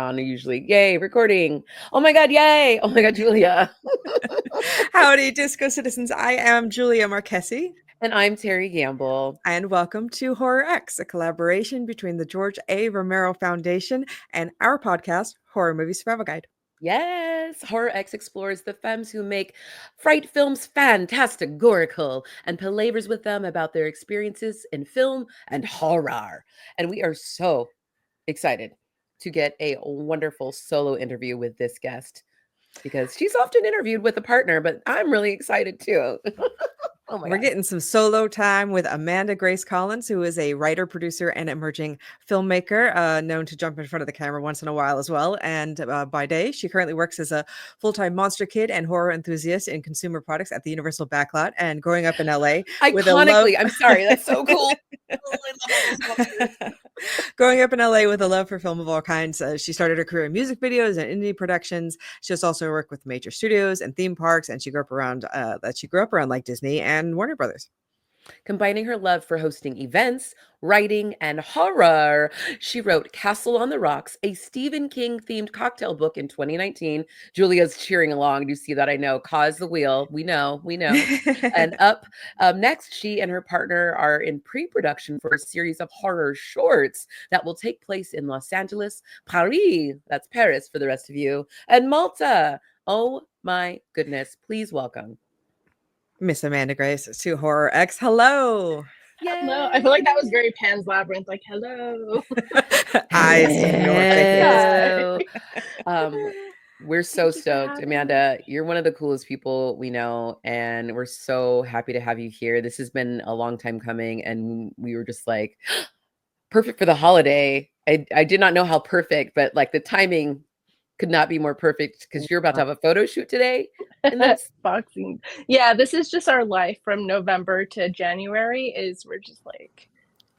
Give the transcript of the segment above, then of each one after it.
on usually. Yay, recording. Oh my God, yay. Oh my God, Julia. Howdy, Disco Citizens. I am Julia Marchese. And I'm Teri Gamble. And welcome to Horror X, a collaboration between the George A. Romero Foundation and our podcast, Horror Movie Survival Guide. Yes, Horror X explores the femmes who make fright films fantastic-gorical and palavers with them about their experiences in film and horror. And we are so excited to get a wonderful solo interview with this guest because she's often interviewed with a partner, but I'm really excited too. Oh my We're God. getting some solo time with Amanda Grace Collins, who is a writer, producer, and emerging filmmaker, known to jump in front of the camera once in a while as well. And by day, she currently works as a full-time monster kid and horror enthusiast in consumer products at the Universal Backlot. And growing up in LA with a love... Iconically, I'm sorry, that's so cool. Oh, I love all those monsters. Growing up in LA with a love for film of all kinds, she started her career in music videos and indie productions. She has also worked with major studios and theme parks, and she grew up around like Disney and Warner Brothers. Combining her love for hosting events, writing, and horror, she wrote Castle on the Rocks, a Stephen King-themed cocktail book in 2019. Julia's cheering along. You see that, I know. Cause the wheel. We know. And up next, she and her partner are in pre-production for a series of horror shorts that will take place in Los Angeles, Paris, that's Paris for the rest of you, and Malta. Oh my goodness. Please welcome Miss Amanda Grace to Horror X. Hello. Yay. Hello. I feel like that was very Pan's Labyrinth. Like, hello. Eyes to north. We're so stoked. Amanda, you're one of the coolest people we know, and we're so happy to have you here. This has been a long time coming, and we were just like, perfect for the holiday. I did not know how perfect, but like the timing could not be more perfect because you're about to have a photo shoot today. And that's boxing. Yeah, this is just our life from November to January. We're just like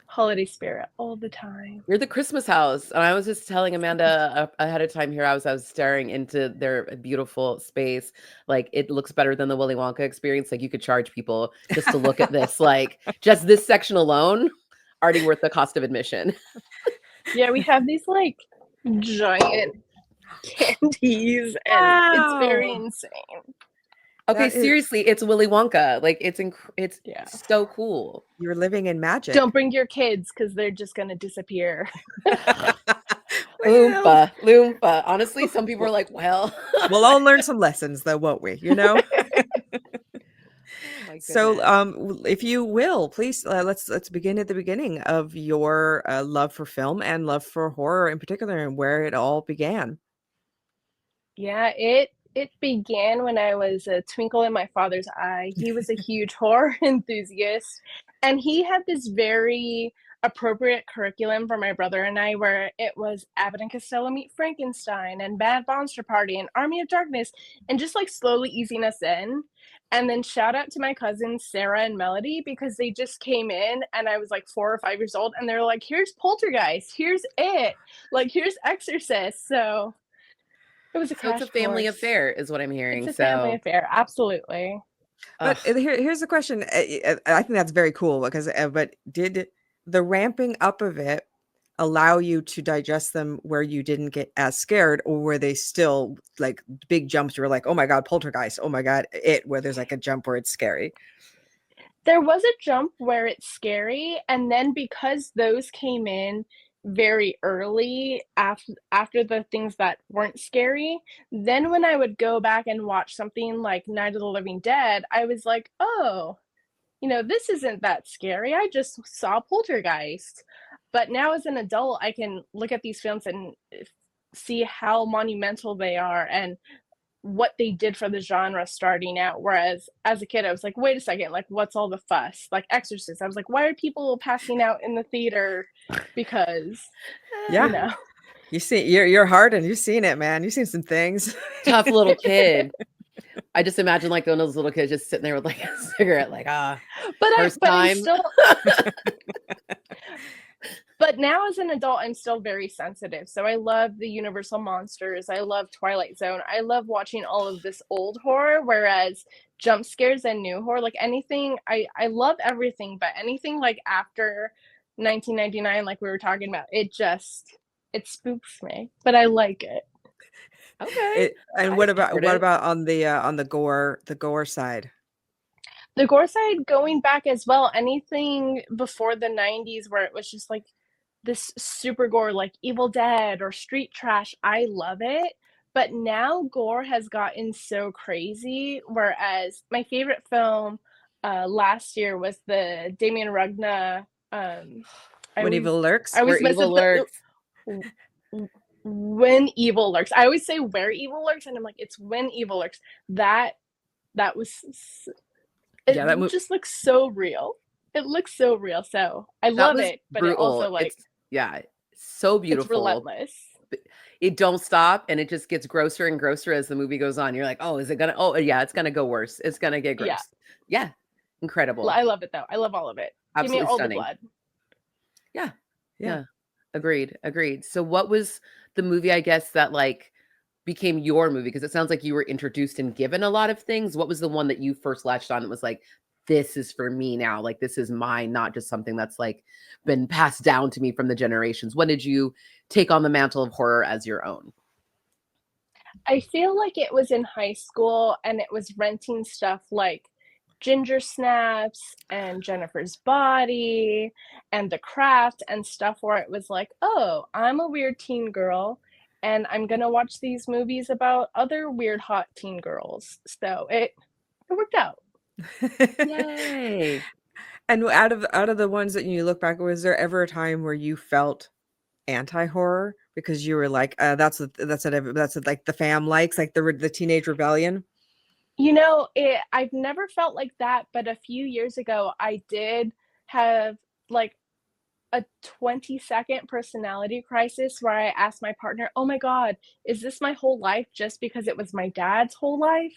holiday spirit all the time. You're the Christmas house. And I was just telling Amanda ahead of time here, I was staring into their beautiful space. Like, it looks better than the Willy Wonka experience. Like, you could charge people just to look at this. Like, just this section alone, already worth the cost of admission. Yeah, we have these like giant candies, and it's very insane. Okay, seriously, it's Willy Wonka. Like, it's so cool. You're living in magic. Don't bring your kids because they're just gonna disappear. Loompa. Honestly, some people are like, well, we'll all learn some lessons, though, won't we? You know. So, if you will, please, let's begin at the beginning of your love for film and love for horror in particular, and where it all began. Yeah, it began when I was a twinkle in my father's eye. He was a huge horror enthusiast, and he had this very appropriate curriculum for my brother and I, where it was Abbott and Costello Meet Frankenstein and Bad Monster Party and Army of Darkness, and just like slowly easing us in. And then shout out to my cousins Sarah and Melody, because they just came in and I was like 4 or 5 years old, and they're like, here's Poltergeist, here's It, like here's Exorcist. So it was it's a family affair, is what I'm hearing. It's a family affair, absolutely. But here's the question. I think that's very cool because, but did the ramping up of it allow you to digest them where you didn't get as scared, or were they still like big jumps? You were like, oh my God, Poltergeist. Oh my God, It, where there's like a jump where it's scary. There was a jump where it's scary. And then because those came in very early after the things that weren't scary, then when I would go back and watch something like Night of the Living Dead, I was like, oh, this isn't that scary. I just saw Poltergeist. But now as an adult, I can look at these films and see how monumental they are and what they did for the genre starting out. Whereas as a kid, I was like, wait a second, like, what's all the fuss? Like Exorcist, I was like, why are people passing out in the theater? Because, you see, you're hardened. You've seen it, man. You've seen some things. Tough little kid. I just imagine like one of those little kids just sitting there with like a cigarette, like, first time. But now as an adult, I'm still very sensitive. So I love the Universal monsters. I love Twilight Zone. I love watching all of this old horror, whereas jump scares and new horror, like anything, I love everything, but anything like after 1999, like we were talking about, it just It spooks me, but I like it. Okay. And I what support it. about on the gore side? The gore side, going back as well, anything before the 90s where it was just like this super gore, like Evil Dead or Street Trash, I love it. But now gore has gotten so crazy. Whereas my favorite film last year was the Damien Rugna. I When always Evil Lurks? I Where always mess evil up the lurks. When Evil Lurks. I always say Where Evil Lurks, and I'm like, it's When Evil Lurks. That was, it Yeah, that movie. just looks so real. It looks so real. So I That love was it, but it brutal. also like It's yeah, so it's beautiful. relentless. It don't stop, and it just gets grosser and grosser as the movie goes on. You're like, oh, is it gonna? Oh, yeah, it's gonna go worse. It's gonna get Yeah. gross. Yeah, incredible. I love it though. I love all of it. Give me Absolutely all the stunning. blood. Yeah, Yeah. yeah, agreed, agreed. So, what was the movie? I guess that like became your movie because it sounds like you were introduced and given a lot of things. What was the one that you first latched on that was like, this is for me now? Like, this is mine, not just something that's like been passed down to me from the generations. When did you take on the mantle of horror as your own? I feel like it was in high school and it was renting stuff like Ginger Snaps and Jennifer's Body and The Craft and stuff where it was like, oh, I'm a weird teen girl and I'm gonna watch these movies about other weird hot teen girls. So it worked out. Yay. And out of the ones that you look back, was there ever a time where you felt anti-horror because you were like, that's what like the fam likes, like the teenage rebellion? I've never felt like that, but a few years ago I did have like a 20-second personality crisis where I asked my partner, oh my God, is this my whole life just because it was my dad's whole life?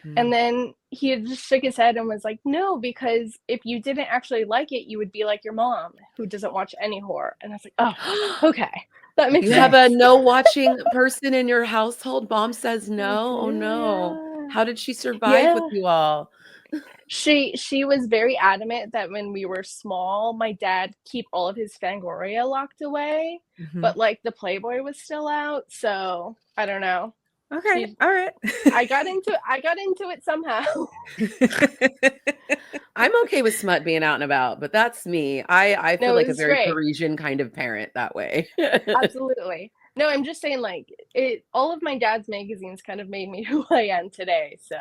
And Mm. then he just shook his head and was like, no, because if you didn't actually like it, you would be like your mom who doesn't watch any horror. And I was like, oh, okay. That makes You have a sense. no watching person in your household. Mom says I no. Oh do, no. yeah. How did she survive with Yeah. you all? She was very adamant that when we were small, my dad keep all of his Fangoria locked away, Mhm. but like the Playboy was still out, so I don't know. Okay, She all right. I got into it somehow. I'm okay with smut being out and about, but that's me. I feel No, it like a was very great. Parisian kind of parent that way. Absolutely. No, I'm just saying like it all of my dad's magazines kind of made me who I am today, so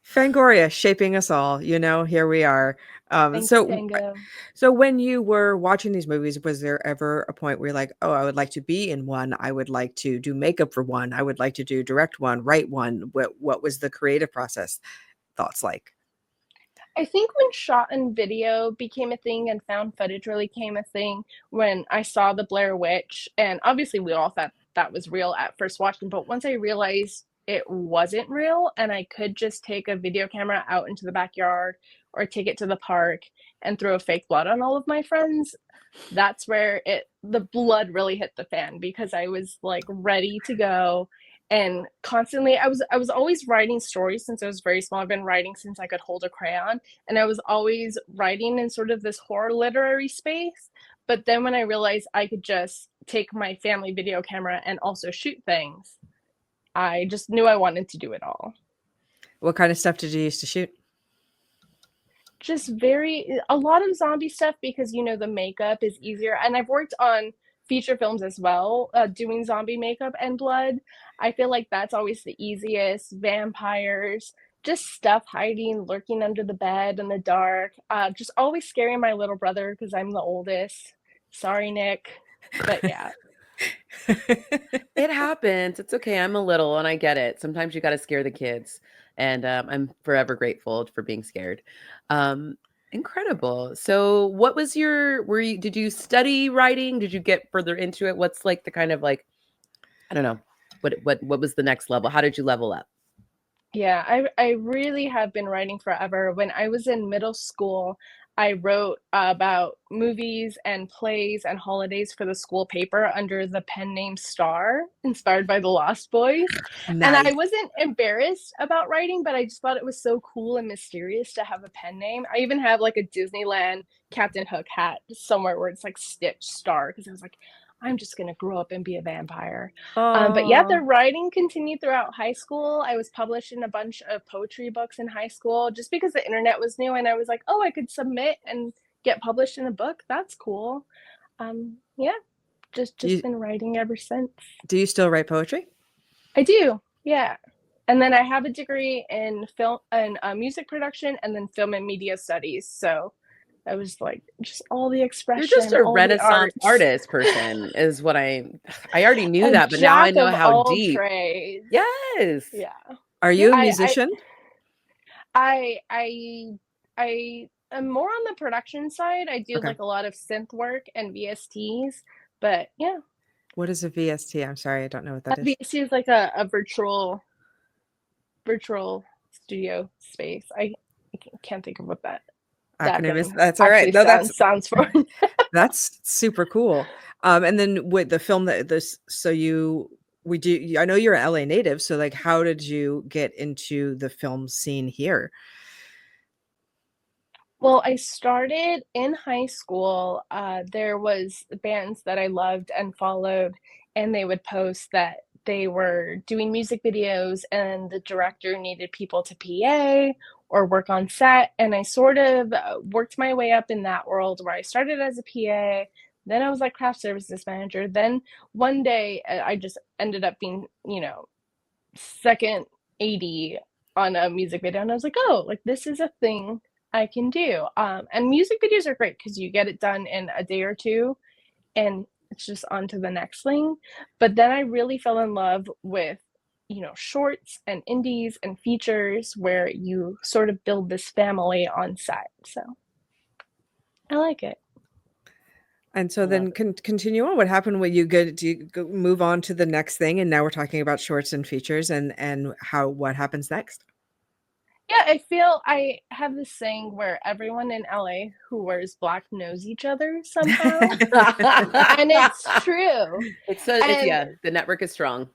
Fangoria shaping us all, here we are. thank you, Fango. So when you were watching these movies, was there ever a point where you're like, oh, I would like to be in one, I would like to do makeup for one, I would like to do direct one, write one? What was the creative process thoughts like? I think when shot and video became a thing and found footage really came a thing when I saw the Blair Witch, and obviously we all thought that was real at first watching, but once I realized it wasn't real and I could just take a video camera out into the backyard or take it to the park and throw a fake blood on all of my friends, that's where the blood really hit the fan because I was like ready to go and constantly I was always writing stories since I was very small. I've been writing since I could hold a crayon, and I was always writing in sort of this horror literary space. But then when I realized I could just take my family video camera and also shoot things, I just knew I wanted to do it all. What kind of stuff did you use to shoot? Just a lot of zombie stuff because the makeup is easier, and I've worked on feature films as well, doing zombie makeup and blood. I feel like that's always the easiest. Vampires, just stuff hiding, lurking under the bed in the dark, just always scaring my little brother because I'm the oldest. Sorry, Nick, but yeah. It happens. It's okay. I'm a little and I get it. Sometimes you got to scare the kids. And I'm forever grateful for being scared. Um, Incredible. So what was did you study writing? Did you get further into it? What's like the kind of like, I don't know, what was the next level? How did you level up? Yeah, I really have been writing forever. When I was in middle school, I wrote about movies and plays and holidays for the school paper under the pen name Star, inspired by the Lost Boys. And I Nice. wasn't embarrassed about writing, but I just thought it was so cool and mysterious to have a pen name. I even have like a Disneyland Captain Hook hat somewhere where it's like Stitch Star, because I was like, I'm just going to grow up and be a vampire. But yeah, the Oh, writing continued throughout high school. I was published in a bunch of poetry books in high school just because the internet was new, and I was like, oh, I could submit and get published in a book. That's cool. Yeah, just you been writing ever since. do you still write poetry? I do, yeah. And then I have a degree in film and music production, and then film and media studies. So I was like, just all the You're just expression, a all the Renaissance arts. artist person, is what I already knew A that, but now I jack know of how all deep. trades. Yes. Yeah. Are you a I musician? I I am more on the production side. I do Okay. like a lot of synth work and VSTs, but yeah. What is a VST? I'm sorry, I don't know what that is. VST is like a virtual studio space. I can't think of what that Acronym is thing that's all right. actually No, that's sounds for. that's super cool. And then with the film that this, so we do. I know you're an LA native, so like, how did you get into the film scene here? Well, I started in high school. There was bands that I loved and followed, and they would post that they were doing music videos and the director needed people to PA or work on set. And I sort of worked my way up in that world where I started as a PA. Then I was like craft services manager. Then one day I just ended up being, second AD on a music video. And I was like, oh, like this is a thing I can do. And music videos are great because you get it done in a day or two and it's just on to the next thing. But then I really fell in love with, shorts and indies and features where you sort of build this family on set. So I like it. And so then continue on. What happened when do you move on to the next thing? And now we're talking about shorts and features and what happens next? Yeah, I feel I have this saying where everyone in LA who wears black knows each other somehow. And it's true. Yeah, the network is strong.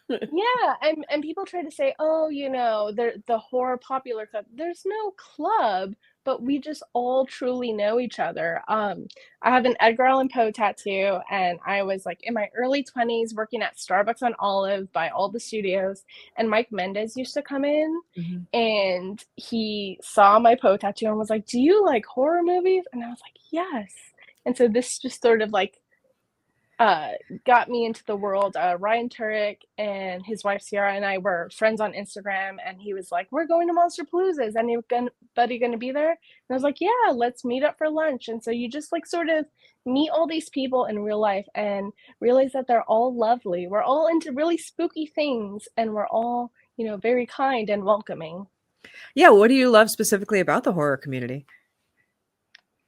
Yeah, and people try to say, oh, the horror popular club. There's no club, but we just all truly know each other. I have an Edgar Allan Poe tattoo, and I was like in my early 20s working at Starbucks on Olive by all the studios, and Mike Mendez used to come in, and he saw my Poe tattoo and was like, do you like horror movies? And I was like, yes. And so this just sort of like got me into the world. Ryan Turek and his wife Sierra and I were friends on Instagram, and he was like, we're going to Monster Palooza. Is anybody going to be there? And I was like, yeah, let's meet up for lunch. And so you just like sort of meet all these people in real life and realize that they're all lovely. We're all into really spooky things, and we're all, very kind and welcoming. Yeah. What do you love specifically about the horror community?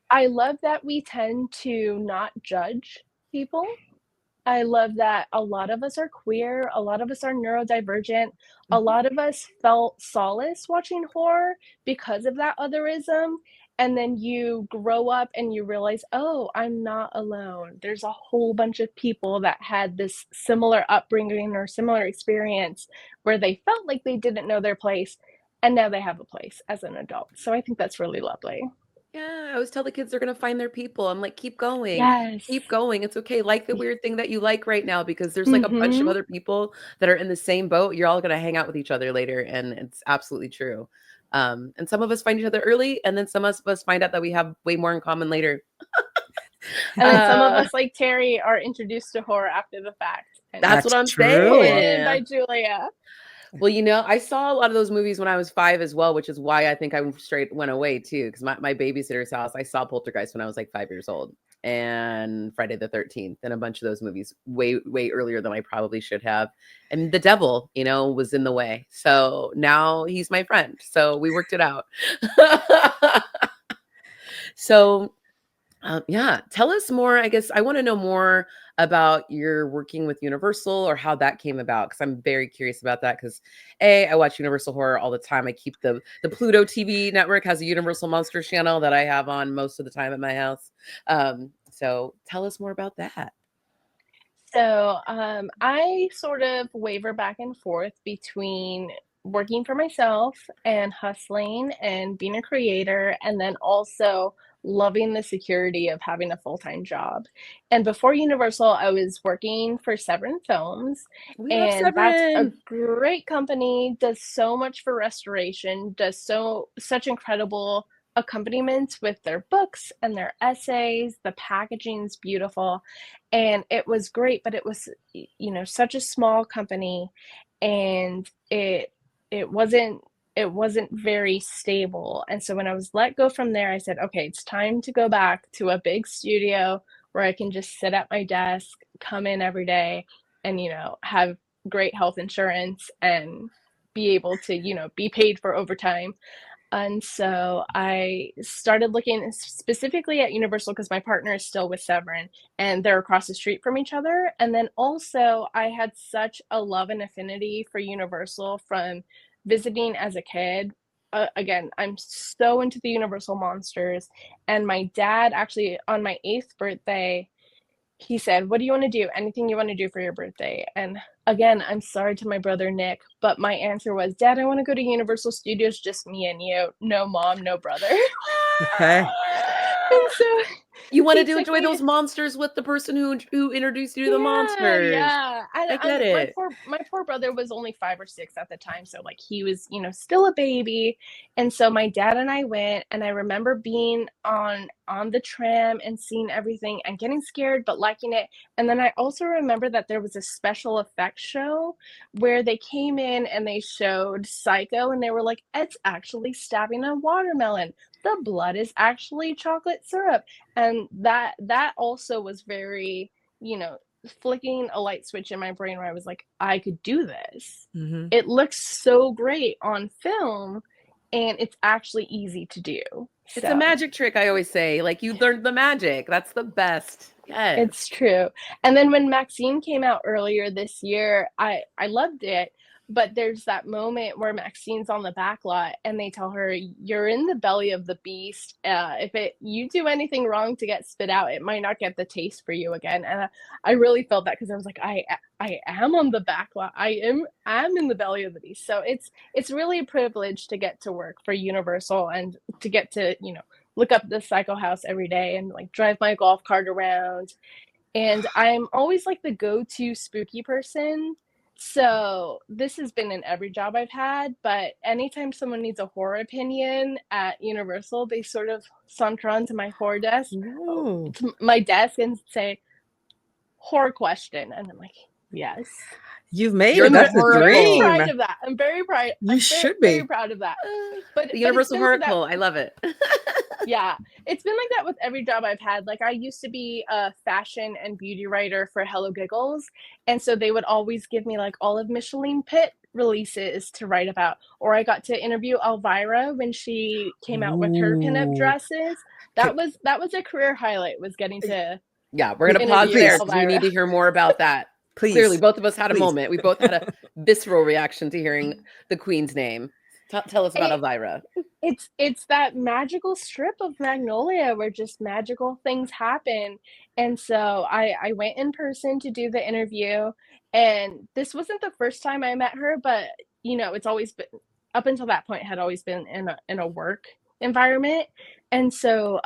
I love that we tend to not judge people. I love that a lot of us are queer, a lot of us are neurodivergent, a lot of us felt solace watching horror because of that otherism. And then you grow up and you realize, oh, I'm not alone. There's a whole bunch of people that had this similar upbringing or similar experience where they felt like they didn't know their place, and now they have a place as an adult. So I think that's really lovely. Yeah, I always tell the kids they're gonna find their people. I'm like, keep going. Yes. Keep going. It's okay. Like the weird thing that you like right now, because there's like a bunch of other people that are in the same boat. You're all gonna hang out with each other later, and it's absolutely true. And some of us find each other early, and then some of us find out that we have way more in common later. And then some of us, like Teri, are introduced to horror after the fact. And That's what I'm true. saying. By Julia. Well, I saw a lot of those movies when I was 5 as well, which is why I think I straight went away too. Because my babysitter's house, I saw Poltergeist when I was like 5 years old, and Friday the 13th, and a bunch of those movies way earlier than I probably should have. And the devil, was in the way. So now he's my friend. So we worked it out. So yeah, tell us more. I guess I want to know more about your working with Universal or how that came about, because I'm very curious about that. Because I watch Universal horror all the time. I keep the Pluto TV network has a Universal Monsters channel that I have on most of the time at my house. So tell us more about that. So I sort of waver back and forth between working for myself and hustling and being a creator, and then also loving the security of having a full-time job. And before Universal, I was working for Severin Films, We love and that's a Severin. great company, does so much for restoration, does such incredible accompaniments with their books and their essays. The packaging's beautiful, and it was great, but it was, such a small company, and it wasn't very stable. And so when I was let go from there, I said, okay, it's time to go back to a big studio where I can just sit at my desk, come in every day, and have great health insurance and be able to be paid for overtime. And so I started looking specifically at Universal because my partner is still with Severin and they're across the street from each other. And then also, I had such a love and affinity for Universal from visiting as a kid. Again, I'm so into the Universal monsters. And my dad, actually, on my 8th birthday, he said, "What do you want to do? Anything you want to do for your birthday?" And again, I'm sorry to my brother Nick, but my answer was, "Dad, I want to go to Universal Studios, just me and you. No mom, no brother." Okay. And so You wanted he to took enjoy those me. monsters with the person who introduced you to the Yeah, monsters. yeah. And I get it. my poor brother was only 5 or 6 at the time, so like he was, still a baby. And so my dad and I went, and I remember being on the tram and seeing everything and getting scared but liking it. And then I also remember that there was a special effects show where they came in and they showed Psycho, and they were like, "It's actually stabbing a watermelon. The blood is actually chocolate syrup." And that also was very, you know, flicking a light switch in my brain where I was like, I could do this. Mm-hmm. It looks so great on film, and it's actually easy to do. It's a So magic trick, I always say. Like, you learned the magic. That's the best. Yes. it's true. And then when Maxine came out earlier this year, I loved it. But there's that moment where Maxine's on the backlot and they tell her, "You're in the belly of the beast. If you do anything wrong to get spit out, it might not get the taste for you again." And I really felt that because I was like, I am on the backlot. I'm in the belly of the beast. So it's really a privilege to get to work for Universal and to get to look up the Psycho House every day and like drive my golf cart around. And I'm always like the go-to spooky person. So this has been in every job I've had, but anytime someone needs a horror opinion at Universal, they sort of saunter onto my horror desk, Ooh. to my desk, and say, "Horror question," and I'm like, "Yes." You've made You're it. the That's a Very Horricle. dream. proud of that. I'm very proud. You I'm very, should very be. proud of that. But The it's Universal been like that. Horricle. I love it. Yeah, it's been like that with every job I've had. Like I used to be a fashion and beauty writer for Hello Giggles, and so they would always give me like all of Micheline Pitt releases to write about. Or I got to interview Elvira when she came out with her pinup Ooh. dresses. Okay. That was a career highlight, was getting to Yeah, we're going to pause interview there Please, because we Elvira. need to hear more about that. Clearly, please, both of us had a please. moment. We both had a visceral reaction to hearing the Queen's name. Tell us about It, Elvira. it's that magical strip of Magnolia where just magical things happen. And so I went in person to do the interview, and this wasn't the first time I met her, but it's always been, up until that point, had always been in a work environment. And so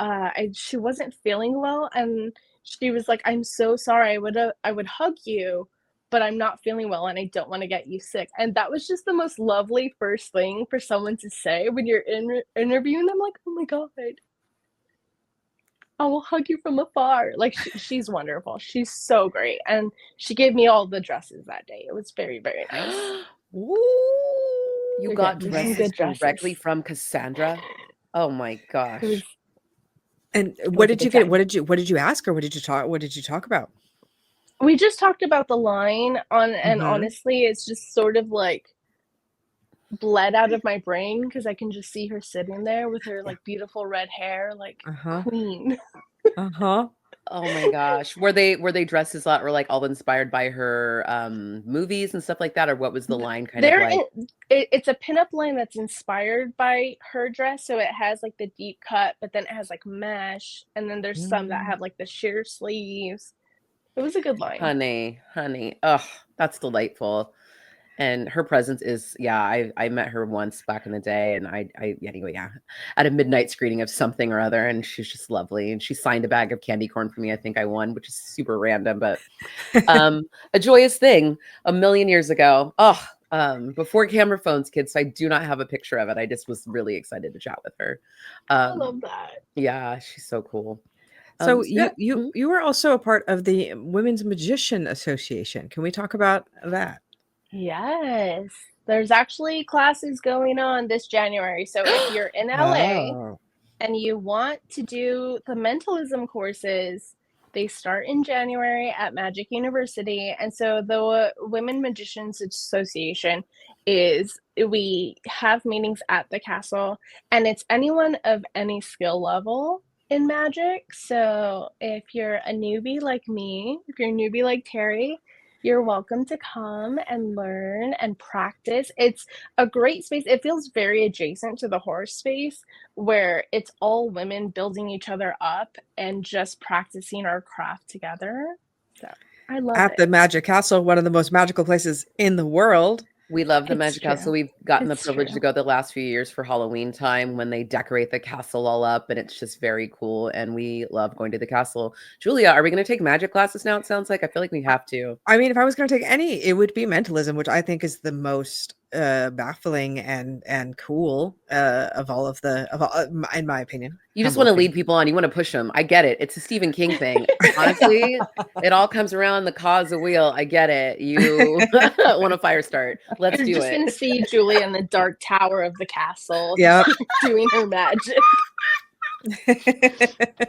she wasn't feeling well, and she was like, "I'm so sorry. I would hug you, but I'm not feeling well and I don't want to get you sick." And that was just the most lovely first thing for someone to say when you're interviewing. I'm like, "Oh my God, I will hug you from afar." Like she's wonderful. She's so great. And she gave me all the dresses that day. It was very, very nice. Ooh, you got Again, some dresses good dresses. directly from Cassandra. Oh my It was, gosh. And it what was a did you good get? time. What did you ask her? What did you talk about? We just talked about the line on, and Mm-hmm. honestly, it's just sort of like bled out of my brain because I can just see her sitting there with her Yeah. like beautiful red hair, like Uh-huh. queen. Uh-huh. Oh my gosh. Were they dresses a lot were like all inspired by her movies and stuff like that? Or what was the line kind of like? It's a pinup line that's inspired by her dress. So it has like the deep cut, but then it has like mesh. And then there's some that have like the sheer sleeves. It was a good line. Honey. Oh, that's delightful. And her presence is, yeah, I met her once back in the day, and anyway, yeah, at a midnight screening of something or other, and she's just lovely. And she signed a bag of candy corn for me. I think I won, which is super random, but a joyous thing a million years ago. Oh, before camera phones, kids. So I do not have a picture of it. I just was really excited to chat with her. I love that. Yeah, she's so cool. So Yeah. you were also a part of the Women's Magician Association. Can we talk about that? Yes. There's actually classes going on this January. So if you're in LA Oh. and you want to do the mentalism courses, they start in January at Magic University. And so the Women Magicians Association we have meetings at the castle, and it's anyone of any skill level in magic. So if you're a newbie like me, if you're a newbie like Teri, you're welcome to come and learn and practice. It's a great space. It feels very adjacent to the horror space, where it's all women building each other up and just practicing our craft together. So I love At it. the Magic Castle, one of the most magical places in the world. We love the It's Magic true. Castle. We've gotten It's the privilege true. to go the last few years for Halloween time when they decorate the castle all up, and it's just very cool. And we love going to the castle. Julia, are we going to take magic classes now? It sounds like I feel like we have to. I mean, if I was going to take any, it would be mentalism, which I think is the most baffling and cool of all, in my opinion. You just Humble want to opinion. lead people on. You want to push them. I get it. It's a Stephen King thing. Honestly, it all comes around the cause of wheel. I get it. You want a fire start. Let's You're do just it. gonna see Julia in the dark tower of the castle, Yep. doing her magic.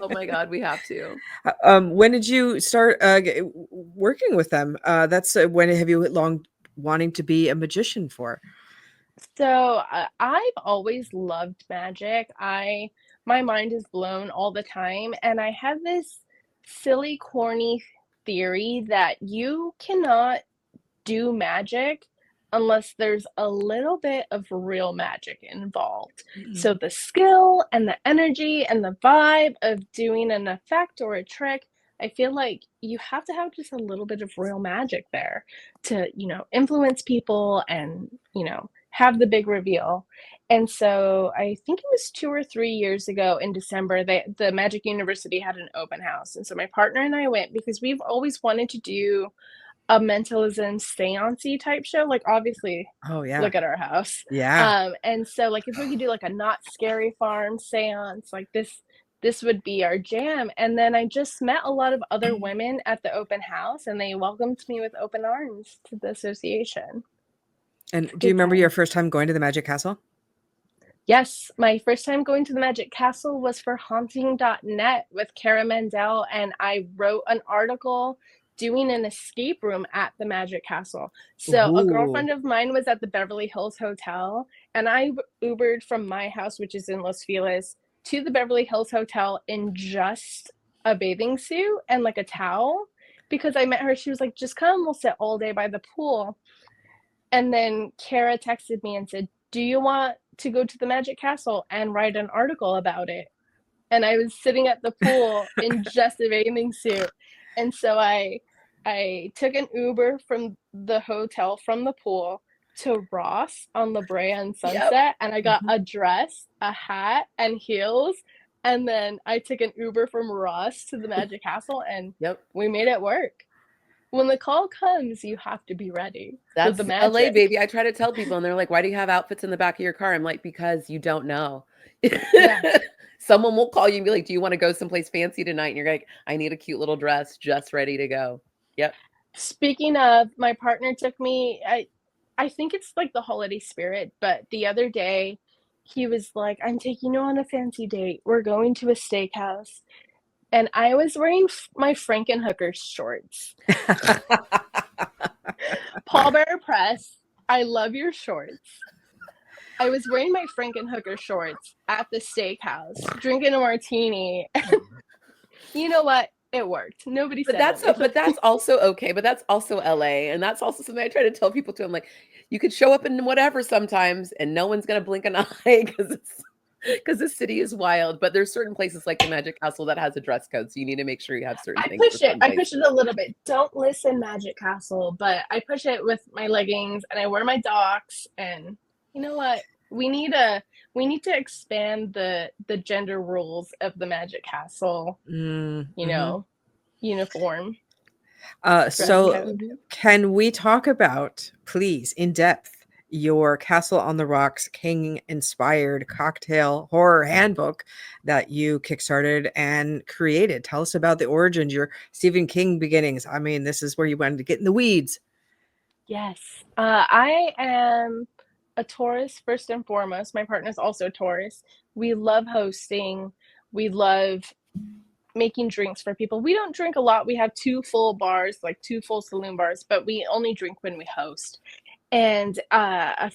Oh my God, we have to. When did you start working with them? That's when have you long wanting to be a magician for? So I've always loved magic. My mind is blown all the time, and I have this silly, corny theory that you cannot do magic unless there's a little bit of real magic involved. So the skill and the energy and the vibe of doing an effect or a trick, I feel like you have to have just a little bit of real magic there to, influence people and, have the big reveal. And so I think it was 2 or 3 years ago in December, the Magic University had an open house. And so my partner and I went because we've always wanted to do a mentalism seance-y type show, like obviously Oh yeah. look at our house. Yeah. And so like if we could do like a Not Scary Farm seance, like this would be our jam. And then I just met a lot of other women at the open house, and they welcomed me with open arms to the association. And do you remember your first time going to the Magic Castle? Yes, my first time going to the Magic Castle was for haunting.net with Cara Mandel, and I wrote an article doing an escape room at the Magic Castle. So a girlfriend of mine was at the Beverly Hills Hotel, and I Ubered from my house, which is in Los Feliz, to the Beverly Hills Hotel in just a bathing suit and like a towel, because I met her. She was like, just come, we'll sit all day by the pool. And then Cara texted me and said, do you want to go to the Magic Castle and write an article about it? And I was sitting at the pool in just a bathing suit. And so I took an Uber from the hotel, from the pool, to Ross on La Brea and Sunset. And I got a dress, a hat, and heels. And then I took an Uber from Ross to the Magic Castle, and we made it work. When the call comes, you have to be ready. That's the LA, baby. I try to tell people, and they're like, why do you have outfits in the back of your car? I'm like, because you don't know. Yeah. Someone will call you and be like, do you want to go someplace fancy tonight? And you're like, I need a cute little dress just ready to go. Yep. Speaking of, my partner took me, I think it's like the holiday spirit, but the other day he was like, I'm taking you on a fancy date. We're going to a steakhouse. And I was wearing my Frankenhooker shorts. Paul Bearer Press, I love your shorts. I was wearing my Frankenhooker shorts at the steakhouse, drinking a martini. You know what? It worked. Nobody But said anything. that's also okay, but that's also LA, and that's also something I try to tell people too. I'm like, you could show up in whatever sometimes, and no one's gonna blink an eye because the city is wild. But there's certain places like the Magic Castle that has a dress code, so you need to make sure you have certain I things for push it. certain I push it places. a little bit. Don't listen, Magic Castle, but I push it with my leggings and I wear my docs. And you know what? We need to expand the gender rules of the Magic Castle. You know, uniform dress So code. can we talk about, please, in depth, your Castle on the Rocks King inspired cocktail horror handbook that you kickstarted and created? Tell us about the origins, your Stephen King beginnings. I mean, this is where you wanted to get in the weeds. Yes. I am a Taurus first and foremost. My partner's also a Taurus. We love hosting. We love making drinks for people. We don't drink a lot. We have 2 full bars, like 2 full saloon bars, but we only drink when we host. And I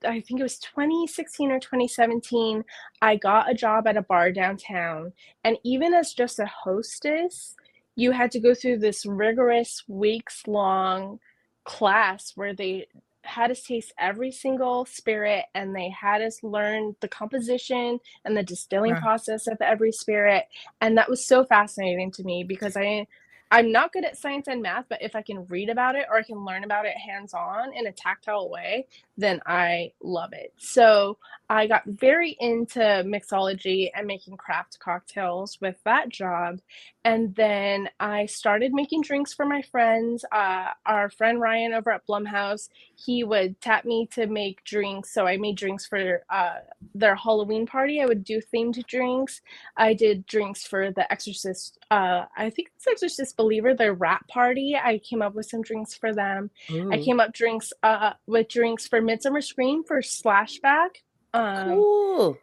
think it was 2016 or 2017, I got a job at a bar downtown. And even as just a hostess, you had to go through this rigorous weeks long class where they had us taste every single spirit and they had us learn the composition and the distilling Wow. process of every spirit. And that was so fascinating to me because I'm not good at science and math, but if I can read about it or I can learn about it hands-on in a tactile way, then I love it. So I got very into mixology and making craft cocktails with that job. And then I started making drinks for my friends. Our friend Ryan over at Blumhouse, he would tap me to make drinks. So I made drinks for their Halloween party. I would do themed drinks. I did drinks for the Exorcist. I think it's Exorcist Believer, their rap party. I came up with some drinks for them. I came up with drinks for Midsummer Scream for Slashback. Cool.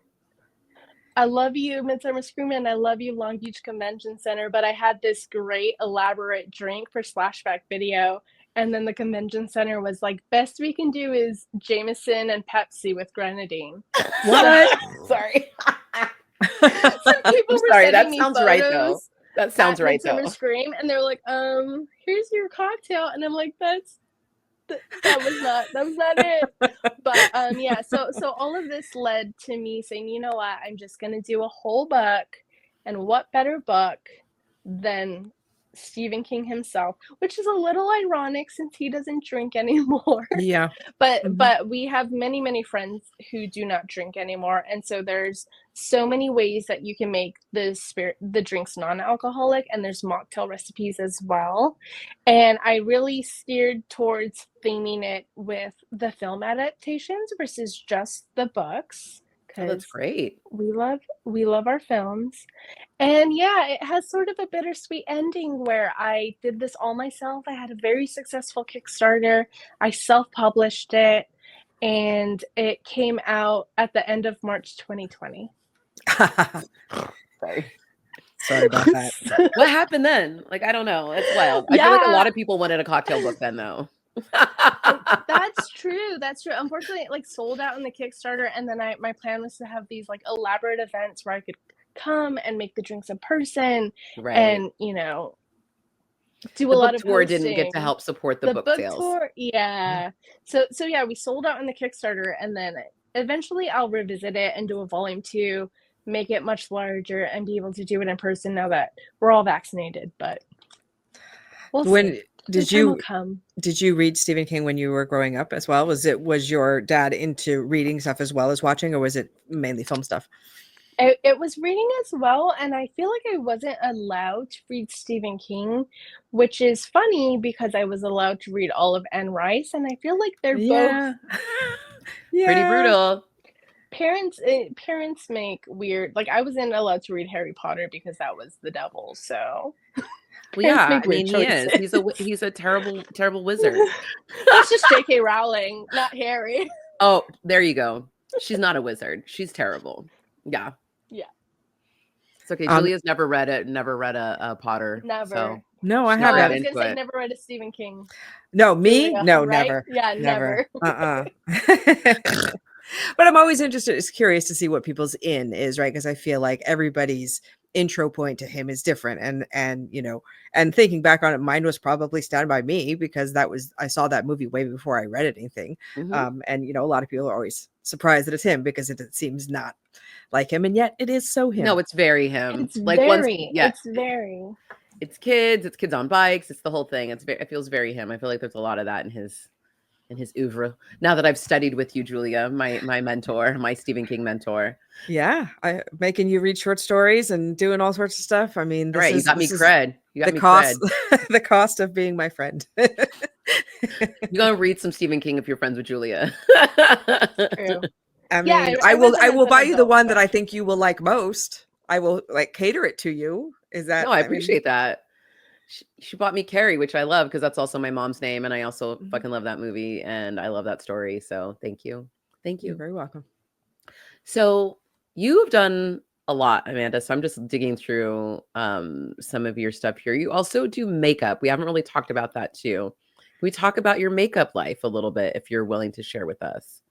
I love you, Midsummer Scream, and I love you, Long Beach Convention Center. But I had this great elaborate drink for Slashback video. And then the convention center was like, best we can do is Jameson and Pepsi with grenadine. What? Sorry. So people were Sorry, sending that me sounds right though. photos That sounds at right Midsummer though. Scream, and they're like, here's your cocktail. And I'm like, that was not it. But yeah, so all of this led to me saying, you know what, I'm just gonna do a whole book, and what better book than Stephen King himself, which is a little ironic since he doesn't drink anymore. Yeah. But we have many friends who do not drink anymore, and so there's so many ways that you can make the drinks non-alcoholic, and there's mocktail recipes as well. And I really steered towards theming it with the film adaptations versus just the books, Oh, that's because great. we love our films. And yeah, it has sort of a bittersweet ending where I did this all myself. I had a very successful Kickstarter. I self-published it, and it came out at the end of March 2020. Sorry. Sorry about that. What happened then? Like, I don't know. It's wild. I feel like a Yeah. lot of people wanted a cocktail book then, though. That's true. Unfortunately, it like sold out in the Kickstarter, and then my plan was to have these like elaborate events where I could come and make the drinks in person, Right. and do The a lot book of tour hosting. didn't get to help support the book sales. Tour, yeah. So yeah, we sold out in the Kickstarter, and then eventually I'll revisit it and do a volume 2, make it much larger, and be able to do it in person now that we're all vaccinated. But we'll see. Did you read Stephen King when you were growing up as well? Was your dad into reading stuff as well as watching, or was it mainly film stuff? It was reading as well, and I feel like I wasn't allowed to read Stephen King, which is funny because I was allowed to read all of Anne Rice, and I feel like they're both Pretty brutal. Parents make weird, like I wasn't allowed to read Harry Potter because that was the devil. So Well, yeah, make I mean, weird he is. He's a terrible wizard. That's just J.K. Rowling, not Harry. Oh, there you go. She's not a wizard. She's terrible. Yeah. It's okay. Julia's never read a Potter. Never. So no, I I was haven't. gonna say never read a Stephen King. No, me? Julia, No, right? never. Yeah, never. But I'm always curious to see what people's in is, right? Because I feel like everybody's intro point to him is different. And you know, and thinking back on it, mine was probably Stand By Me, because I saw that movie way before I read anything. And you know, a lot of people are always surprised that it's him because it seems not like him, and yet it is so him. No, it's very him. It's Like once, very, yeah, it's very. it's kids on bikes. It's the whole thing. It feels very him. I feel like there's a lot of that in his oeuvre. Now that I've studied with you, Julia, my mentor, my Stephen King mentor. Yeah, I making you read short stories and doing all sorts of stuff. I mean, All right, you got me cred. You got the me cost, cred. the cost of being my friend. You gotta read some Stephen King if you're friends with Julia. True. I Yeah, mean, I read them I as will an buy you the adult, one that but I think you will like most. I will like cater it to you. Is that? No, I mean, appreciate that. She bought me Carrie, which I love because that's also my mom's name, and I also Mhm. fucking love that movie, and I love that story. So thank you, thank You're you. very welcome. So you've done a lot, Amanda. So I'm just digging through some of your stuff here. You also do makeup. We haven't really talked about that too. Can we talk about your makeup life a little bit if you're willing to share with us?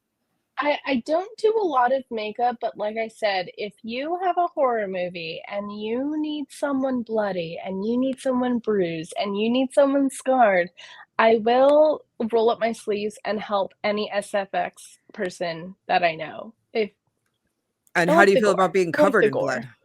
I don't do a lot of makeup, but like I said, if you have a horror movie and you need someone bloody and you need someone bruised and you need someone scarred, I will roll up my sleeves and help any SFX person that I know. If And I how do like you the feel gore. about being I like covered the in blood? gore.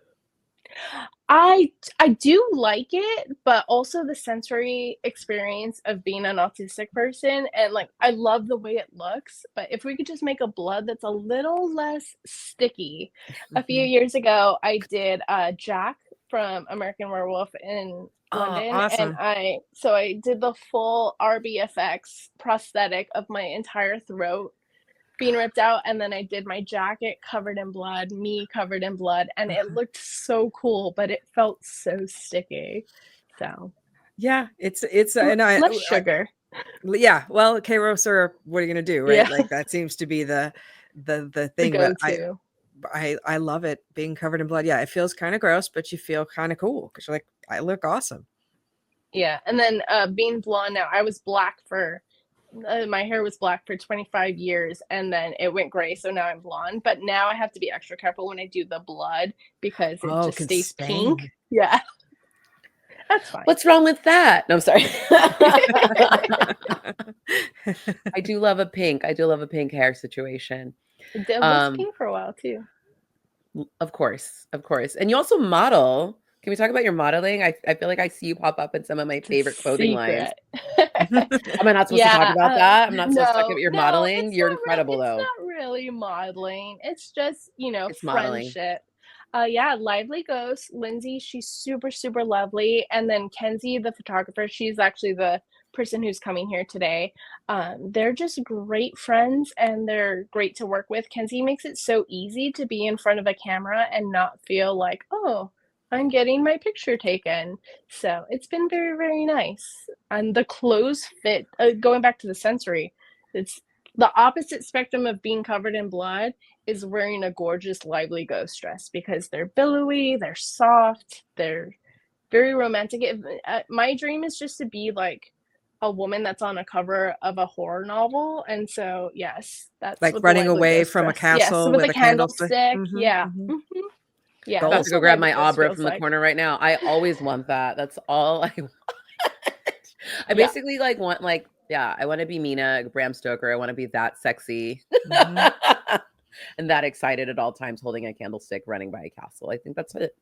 I do like it, but also the sensory experience of being an autistic person, and like I love the way it looks, but if we could just make a blood that's a little less sticky. A few Mhm. years ago, I did Jack from American Werewolf in Oh, London, and awesome. I did the full RBFX prosthetic of my entire throat being ripped out, and then I did my jacket covered in blood, me covered in blood, and it looked so cool, but it felt so sticky. So Yeah, it's and less sugar. yeah, well, Karo syrup, what are you gonna do, right? Yeah, Like that seems to be the the thing, but go-to. I love it being covered in blood. Yeah, it feels kind of gross, but you feel kind of cool because you're like, I look awesome. Yeah, and then being blonde now, I was black for my hair was black for 25 years and then it went gray, so now I'm blonde, but now I have to be extra careful when I do the blood because it Oh, just can stays pink. stain. Yeah, that's fine. What's wrong with that? No, I'm sorry. I do love a pink. I do love a pink hair situation. It was Um, pink for a while too. of course, of course. And you also model. Can we talk about your modeling? I feel like I see you pop up in some of my It's a favorite clothing lines. secret. Am I not supposed to talk Yeah, about that? I'm not supposed to talk no, about your no, modeling? You're incredible it's though. not really modeling. It's just, It's modeling. friendship. Yeah, Lively Ghost, Lindsay, she's super, super lovely. And then Kenzie, the photographer, she's actually the person who's coming here today. They're just great friends and they're great to work with. Kenzie makes it so easy to be in front of a camera and not feel like, oh, I'm getting my picture taken. So it's been very, very nice. And the clothes fit, going back to the sensory, it's the opposite spectrum of being covered in blood is wearing a gorgeous Lively Ghost dress because they're billowy, they're soft, they're very romantic. My dream is just to be like a woman that's on a cover of a horror novel, and so yes, that's Like what the running Lively away Ghost from a dress. Yes, castle with with the a candlestick. candlestick. Yeah, I'm yeah, about to that's Goals. go what grab Lively my Ghost Abra feels from the like. corner right now. I always want that. That's all I want. I Yeah, basically like want like yeah, I want to be Mina, Bram Stoker. I want to be that sexy Mhm. and that excited at all times holding a candlestick running by a castle. I think that's it.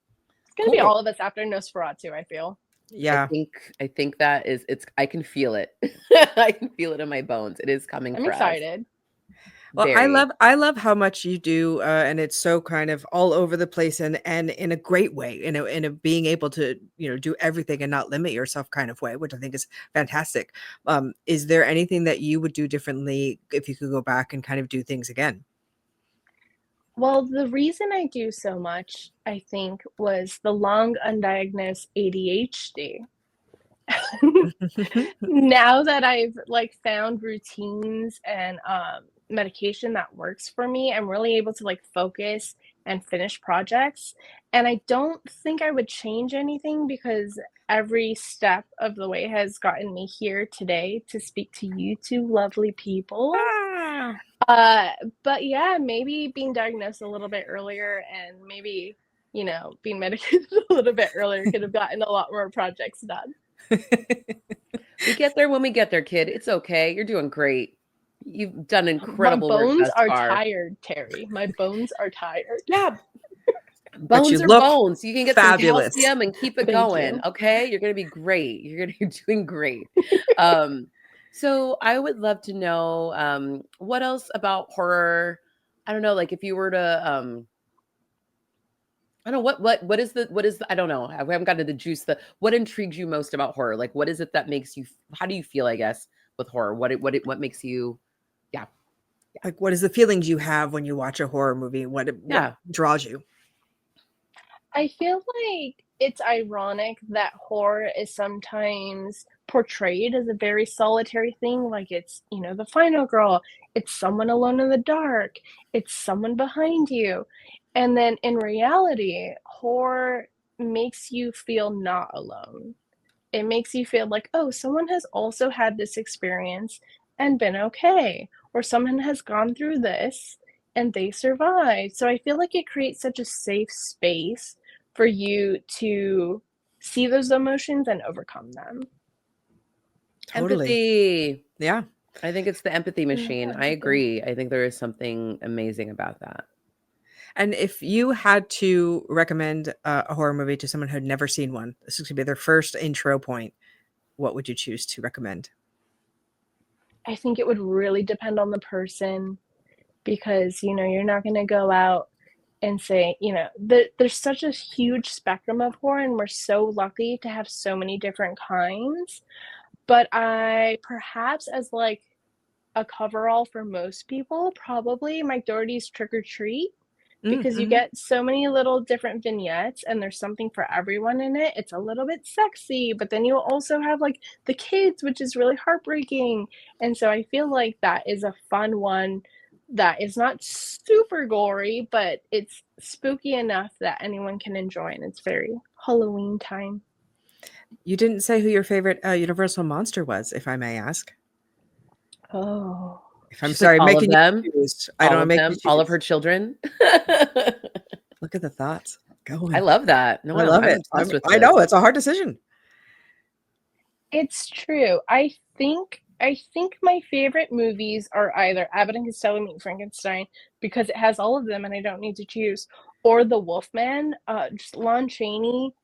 it's gonna be Cool. all of us after Nosferatu, I feel. Yeah. I think that is it's I can feel it. I can feel it in my bones. It is coming I'm for us. excited. Well, Very. I love how much you do, and it's so kind of all over the place, and in a great way, in a being able to do everything and not limit yourself kind of way, which I think is fantastic. Is there anything that you would do differently if you could go back and kind of do things again? Well, the reason I do so much, I think, was the long undiagnosed ADHD. Now that I've like found routines and medication that works for me, I'm really able to like focus and finish projects. And I don't think I would change anything because every step of the way has gotten me here today to speak to you two lovely people. Ah. Uh, but yeah, maybe being diagnosed a little bit earlier and maybe being medicated a little bit earlier could have gotten a lot more projects done. We get there when we get there, kid. It's okay. You're doing great. You've done My incredible work bones thus are far. tired, Teri. My bones are tired. Yeah. But Bones you are look bones. You can get fabulous. some calcium and keep it Thank going. you. Okay. You're going to be great. You're going to be doing great. So I would love to know what else about horror. I don't know, like if you were to I don't know what is the, I don't know. I haven't gotten to the juice. What intrigues you most about horror? Like what is it that makes you, how do you feel, I guess, with horror? What makes you, yeah. Like, what is the feelings you have when you watch a horror movie? What draws you? I feel like it's ironic that horror is sometimes portrayed as a very solitary thing. Like it's, the final girl, it's someone alone in the dark, it's someone behind you. And then in reality, horror makes you feel not alone. It makes you feel like, oh, someone has also had this experience and been okay, or someone has gone through this and they survived. So I feel like it creates such a safe space for you to see those emotions and overcome them. Totally. Empathy. Yeah. I think it's the empathy machine. Yeah, I agree. I think there is something amazing about that. And if you had to recommend a horror movie to someone who had never seen one, this is going to be their first intro point, what would you choose to recommend? I think it would really depend on the person because, you're not going to go out and say, there's such a huge spectrum of horror and we're so lucky to have so many different kinds. But I perhaps as like a coverall for most people, probably Mike Doherty's Trick or Treat, because you get so many little different vignettes and there's something for everyone in it. It's a little bit sexy, but then you also have like the kids, which is really heartbreaking. And so I feel like that is a fun one that is not super gory, but it's spooky enough that anyone can enjoy, and it's very Halloween time. You didn't say who your favorite Universal monster was, if I may ask. Oh. If I'm She's sorry, like, all making of them. you choose. I don't All of make them, you choose. all of her children. Look at the thoughts going. I love that. No, I love it. I know it's a hard decision. It's true. I think my favorite movies are either Abbott and Costello Meet Frankenstein, because it has all of them and I don't need to choose, or The Wolfman. Just Lon Chaney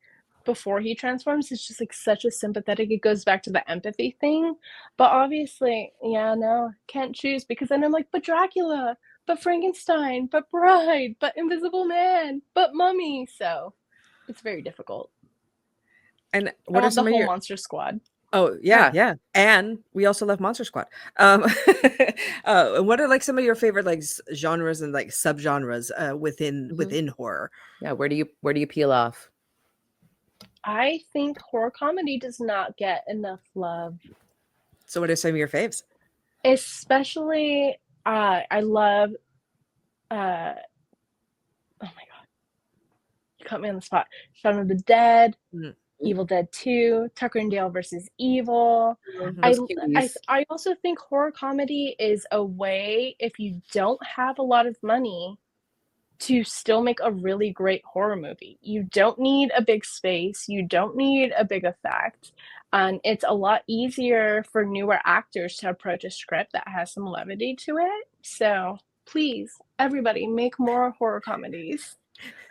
before he transforms is just like such a sympathetic, it goes back to the empathy thing. But obviously, no, can't choose, because then I'm like, but Dracula, but Frankenstein, but Bride, but Invisible Man, but Mummy. So it's very difficult. And what are some the of whole your Monster Squad? Oh yeah. And we also love Monster Squad. And what are like some of your favorite like genres and like subgenres within horror? Yeah, where do you peel off? I think horror comedy does not get enough love. So what are some of your faves? Especially, I love, oh my God, you caught me on the spot. Shaun of the Dead, Evil Dead 2, Tucker and Dale versus Evil. I also think horror comedy is a way, if you don't have a lot of money, to still make a really great horror movie. You don't need a big space, you don't need a big effect, and it's a lot easier for newer actors to approach a script that has some levity to it. So please, everybody, make more horror comedies.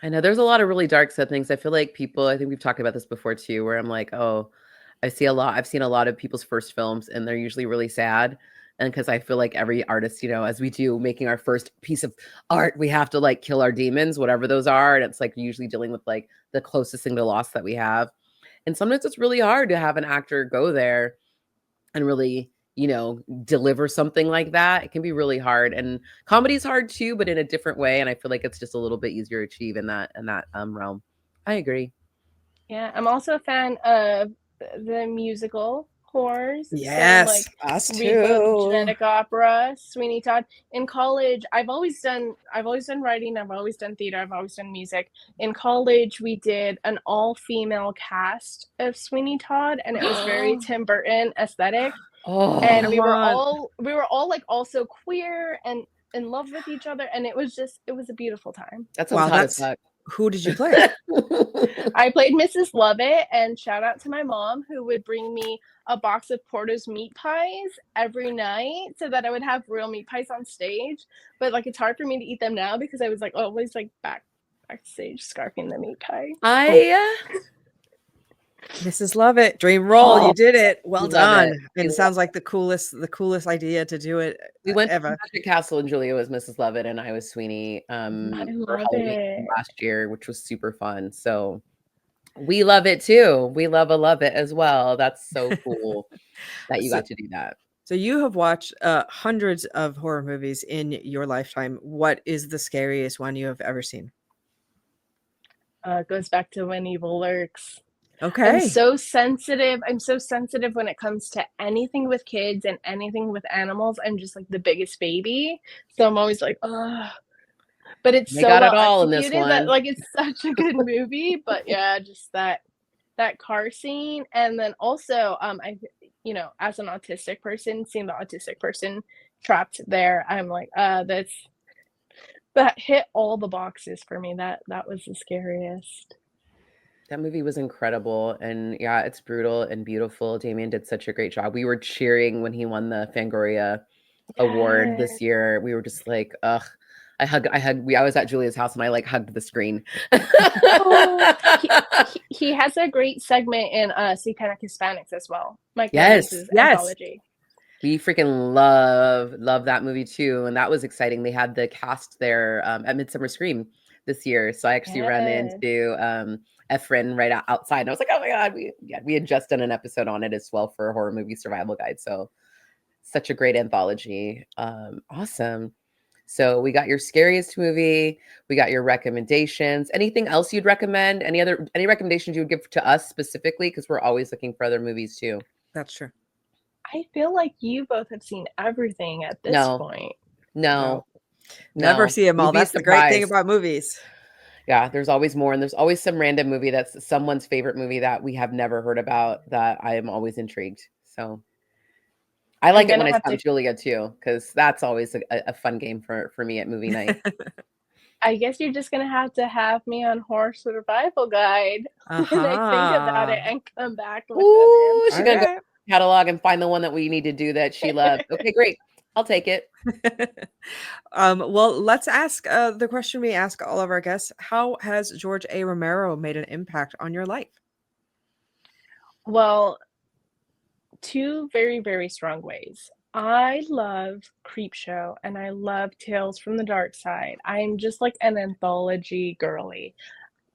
I know there's a lot of really dark settings. I feel like I think we've talked about this before too, where I'm like, oh, I've seen a lot of people's first films and they're usually really sad. And because I feel like every artist, as we do making our first piece of art, we have to like kill our demons, whatever those are. And it's like usually dealing with like the closest thing to loss that we have. And sometimes it's really hard to have an actor go there and really, deliver something like that. It can be really hard. And comedy is hard too, but in a different way. And I feel like it's just a little bit easier to achieve in that realm. I agree. Yeah, I'm also a fan of the musical horrors. Yes, so like us Reboot, too. Genetic Opera, Sweeney Todd. In college, I've always done writing, I've always done theater, I've always done music. In college, we did an all-female cast of Sweeney Todd, and it was very Tim Burton aesthetic. Oh, and we were all like also queer and in love with each other, and it was a beautiful time. That sounds hot as fuck. Who did you play? I played Mrs. Lovett, and shout out to my mom who would bring me a box of Porto's meat pies every night so that I would have real meat pies on stage. But like, it's hard for me to eat them now because I was like always like backstage scarfing the meat pie. Mrs. Lovett, dream role. You did it. Well done. We And it sounds like the coolest idea to do it We went to ever. Magic Castle, and Julia was Mrs. Lovett, and I was Sweeney I for love Halloween it. last year, which was super fun. So we love it too. We love it as well. That's so cool that you got to do that. So you have watched hundreds of horror movies in your lifetime. What is the scariest one you have ever seen? It goes back to When Evil Lurks. Okay. I'm so sensitive. I'm so sensitive when it comes to anything with kids and anything with animals. I'm just like the biggest baby. So I'm always like, oh. But it's They so got it well all in this executed that one. like it's such a good movie. But yeah, just that car scene. And then also I as an autistic person, seeing the autistic person trapped there, I'm like, that hit all the boxes for me. That was the scariest. That movie was incredible, and yeah, it's brutal and beautiful. Damien did such a great job. We were cheering when he won the Fangoria award Yes. this year. We were just like, ugh. I was at Julia's house and I like hugged the screen. Oh, he has a great segment in Satanic Hispanics as well. Mike Yes, Lewis's yes. anthology. We freaking love that movie too, and that was exciting. They had the cast there at Midsummer Scream this year, so I actually ran Yes. into Efren right outside, and I was like, "Oh my god, we had just done an episode on it as well for a horror movie survival guide." So such a great anthology. Awesome. So we got your scariest movie, we got your recommendations. Anything else you'd recommend? Any recommendations you would give to us specifically? Because we're always looking for other movies too. That's true. I feel like you both have seen everything at this point. No. Never see them all. That's the great thing about movies. Yeah, there's always more, and there's always some random movie that's someone's favorite movie that we have never heard about that I am always intrigued. So I like it when I saw Julia too, because that's always a fun game for me at movie night. I guess you're just gonna have me on Horror Survival Guide when I think about it and come back with Ooh, she's gonna go catalog and find the one that we need to do that she loves. Okay, great. I'll take it. Well, let's ask the question we ask all of our guests. How has George A. Romero made an impact on your life? Well, two very, very strong ways. I love Creepshow and I love Tales from the Dark Side. I'm just like an anthology girly.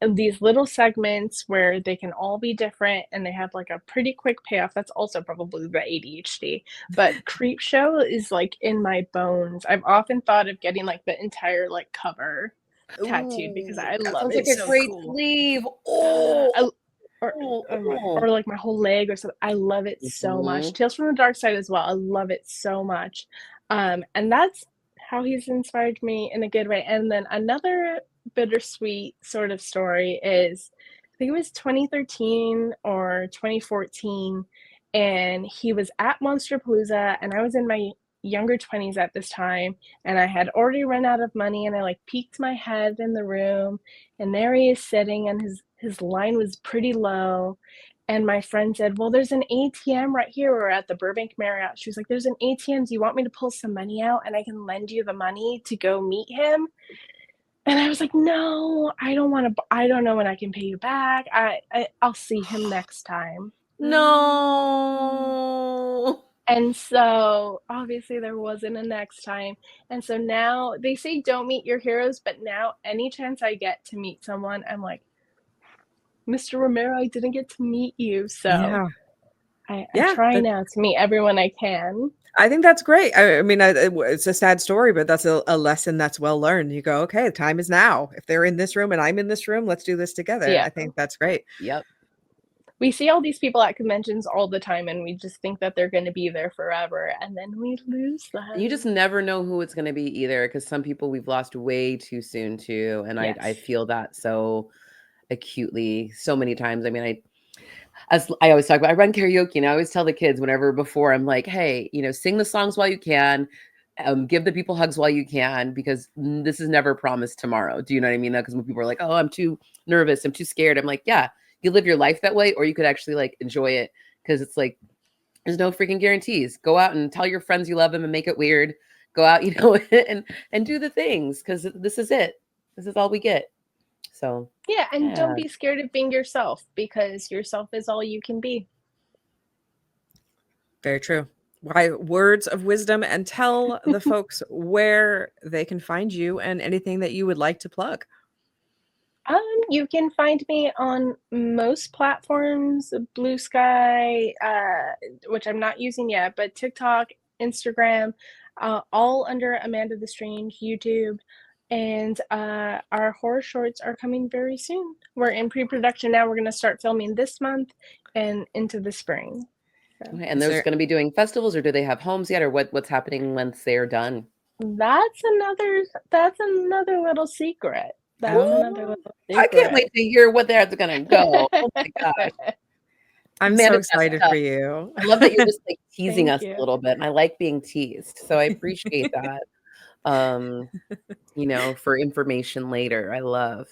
And these little segments where they can all be different and they have like a pretty quick payoff. That's also probably the ADHD. But Creepshow is like in my bones. I've often thought of getting like the entire like cover tattooed because I love it. Sounds like a great sleeve. Or like my whole leg or something. I love it so much. Tales from the Dark Side as well. I love it so much. And that's how he's inspired me in a good way. And then another bittersweet sort of story is, I think it was 2013 or 2014, and he was at Monsterpalooza, and I was in my younger 20s at this time, and I had already run out of money, and I like peeked my head in the room, and there he is sitting, and his line was pretty low. And my friend said, well, there's an ATM right here. We're at the Burbank Marriott. She was like, there's an ATM. Do you want me to pull some money out and I can lend you the money to go meet him? And I was like, no, I don't want to. I don't know when I can pay you back. I'll see him next time. No. And so obviously there wasn't a next time. And so now they say don't meet your heroes, but now any chance I get to meet someone, I'm like, Mr. Romero, I didn't get to meet you. So I try now to meet everyone I can. I think that's great. I mean, it's a sad story, but that's a lesson that's well learned. You go, okay, the time is now. If they're in this room and I'm in this room, let's do this together. Yeah. I think that's great. Yep. We see all these people at conventions all the time, and we just think that they're going to be there forever, and then we lose them. You just never know who it's going to be either, because some people we've lost way too soon too, and I feel that so acutely so many times. I mean, as I always talk about, I run karaoke, and I always tell the kids before I'm like, hey, sing the songs while you can, Give the people hugs while you can, because this is never promised tomorrow. Do you know what I mean? Because when people are like, oh, I'm too nervous, I'm too scared, I'm like, yeah, you live your life that way, or you could actually like enjoy it, because it's like there's no freaking guarantees. Go out and tell your friends you love them and make it weird. Go out, and do the things, because this is it. This is all we get. So Yeah, and yeah. don't be scared of being yourself, because yourself is all you can be. Very true. Why, words of wisdom, and tell the folks where they can find you and anything that you would like to plug. You can find me on most platforms, Blue Sky, which I'm not using yet, but TikTok, Instagram, all under Amanda the Strange, YouTube. And our horror shorts are coming very soon. We're in pre-production now. We're going to start filming this month and into the spring. So. Okay, and there's going to be doing festivals, or do they have homes yet, or what's happening once they're done? That's another little secret. That's another little secret. I can't wait to hear what that's gonna go. Oh my gosh. I'm so excited for you. I love that you're just like teasing us you. a little bit. And I like being teased. So I appreciate that. For information later. I love.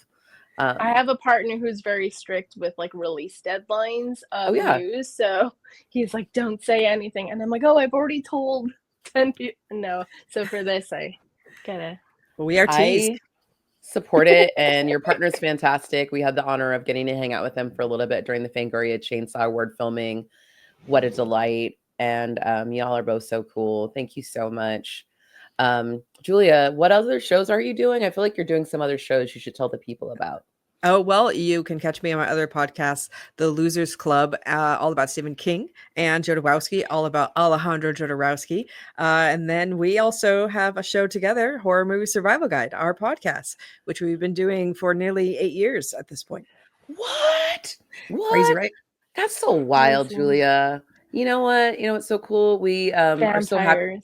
I have a partner who's very strict with like release deadlines of news. So he's like, don't say anything. And I'm like, oh, I've already told 10 people. No. So for this, I gotta. We are teased. Support it, and your partner's fantastic. We had the honor of getting to hang out with them for a little bit during the Fangoria Chainsaw Award filming. What a delight. And y'all are both so cool. Thank you so much. Julia, what other shows are you doing? I feel like you're doing some other shows you should tell the people about. Oh, well, you can catch me on my other podcast, The Losers Club, all about Stephen King, and Jodorowsky, all about Alejandro Jodorowsky. And then we also have a show together, Horror Movie Survival Guide, our podcast, which we've been doing for nearly 8 years at this point. What? Crazy, right? That's so wild, Julia. You know what? You know what's so cool? We are so happy.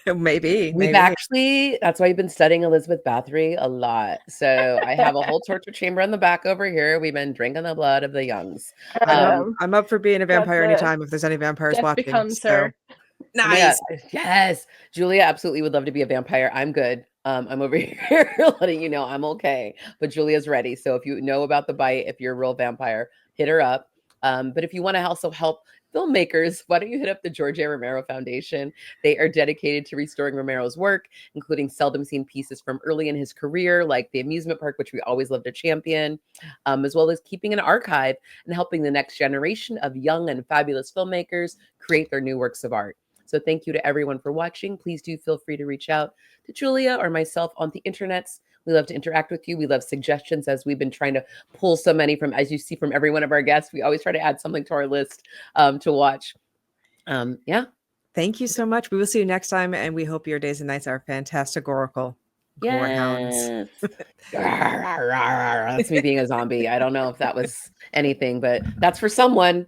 Maybe. Actually, that's why you've been studying Elizabeth Bathory a lot. So I have a whole torture chamber in the back over here. We've been drinking the blood of the youngs. I'm up for being a vampire anytime if there's any vampires watching. Becomes her. Nice. Yes. Julia absolutely would love to be a vampire. I'm good. I'm over here letting you know I'm okay. But Julia's ready. So if you know about the bite, if you're a real vampire, hit her up. But if you want to also help filmmakers, why don't you hit up the George A. Romero Foundation? They are dedicated to restoring Romero's work, including seldom seen pieces from early in his career, like the amusement park, which we always love to champion, as well as keeping an archive and helping the next generation of young and fabulous filmmakers create their new works of art. So thank you to everyone for watching. Please do feel free to reach out to Julia or myself on the internets. We love to interact with you. We love suggestions, as we've been trying to pull so many from, as you see from every one of our guests. We always try to add something to our list to watch. Yeah. Thank you so much. We will see you next time, and we hope your days and nights are fantastic-oracle. Yes. That's me being a zombie. I don't know if that was anything, but that's for someone.